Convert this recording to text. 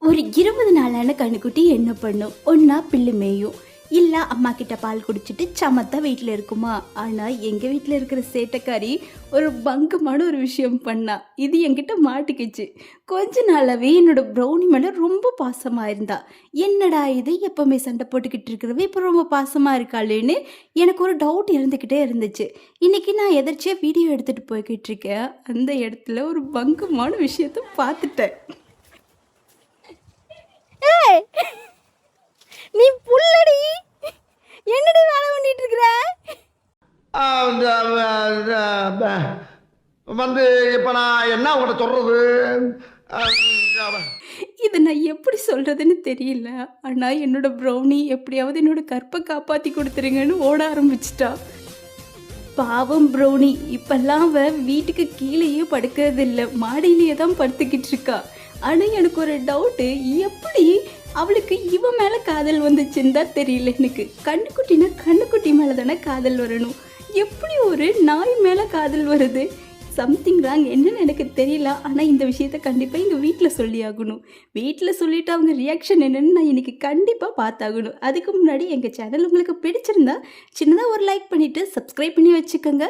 ஒரு 20 நாளான கண்ணுக்குட்டி என்ன பண்ணும்? ஒன்றா பில்லு மேயும், இல்லை அம்மா கிட்ட பால் குடிச்சிட்டு சமத்தா வீட்டில் இருக்குமா? ஆனால் எங்கள் வீட்டில் இருக்கிற சேட்டைக்காரி ஒரு பங்கமான ஒரு விஷயம் பண்ணா. இது என்கிட்ட மாட்டிக்கிச்சு. கொஞ்ச நாளாவே என்னோட ப்ரௌனி மேலே ரொம்ப பாசமாக இருந்தா. என்னடா இது, எப்பவுமே சண்டை போட்டுக்கிட்டு இருக்கிறவ இப்போ ரொம்ப பாசமாக இருக்காளேன்னு எனக்கு ஒரு டவுட் இருந்துக்கிட்டே இருந்துச்சு. இன்னைக்கு நான் எதர்ச்சியாக வீடியோ எடுத்துகிட்டு போய்கிட்டு இருக்கேன். அந்த இடத்துல ஒரு பங்கமான விஷயத்த பார்த்துட்டேன். ஏய், நீ புள்ளடி, என்னடி வேலை பண்ணிட்டு இருக்கிற? வந்து இப்ப நான் என்ன உங்கள்கிட்ட சொல்றது? இதை நான் எப்படி சொல்றதுன்னு தெரியல. ஆனா என்னோட ப்ரௌனி எப்படியாவது என்னோட கற்பை காப்பாத்தி கொடுத்துருங்கன்னு ஓட ஆரம்பிச்சிட்டா. பாவம் ப்ரௌனி, இப்பெல்லாம் அவ வீட்டுக்கு கீழேயே படுக்கிறது இல்லை, மாடியிலேயே தான் படுத்துக்கிட்டு இருக்கா. ஆனால் எனக்கு ஒரு டவுட்டு, எப்படி அவளுக்கு இவன் மேலே காதல் வந்துச்சுன்னு தான் தெரியல எனக்கு. கண்ணுக்குட்டினா கண்ணுக்குட்டி மேலே தானே காதல் வரணும், எப்படி ஒரு நாய் மேலே காதல் வருது? சம்திங் ராங், என்னன்னு எனக்கு தெரியல. ஆனால் இந்த விஷயத்த கண்டிப்பாக எங்கள் வீட்டில் சொல்லி ஆகணும். வீட்டில் சொல்லிவிட்டு அவங்க ரியாக்ஷன் என்னென்னு நான் இன்றைக்கி கண்டிப்பாக பார்த்தாகணும். அதுக்கு முன்னாடி எங்கள் சேனல் உங்களுக்கு பிடிச்சிருந்தா சின்னதாக ஒரு லைக் பண்ணிவிட்டு சப்ஸ்கிரைப் பண்ணி வச்சுக்கோங்க.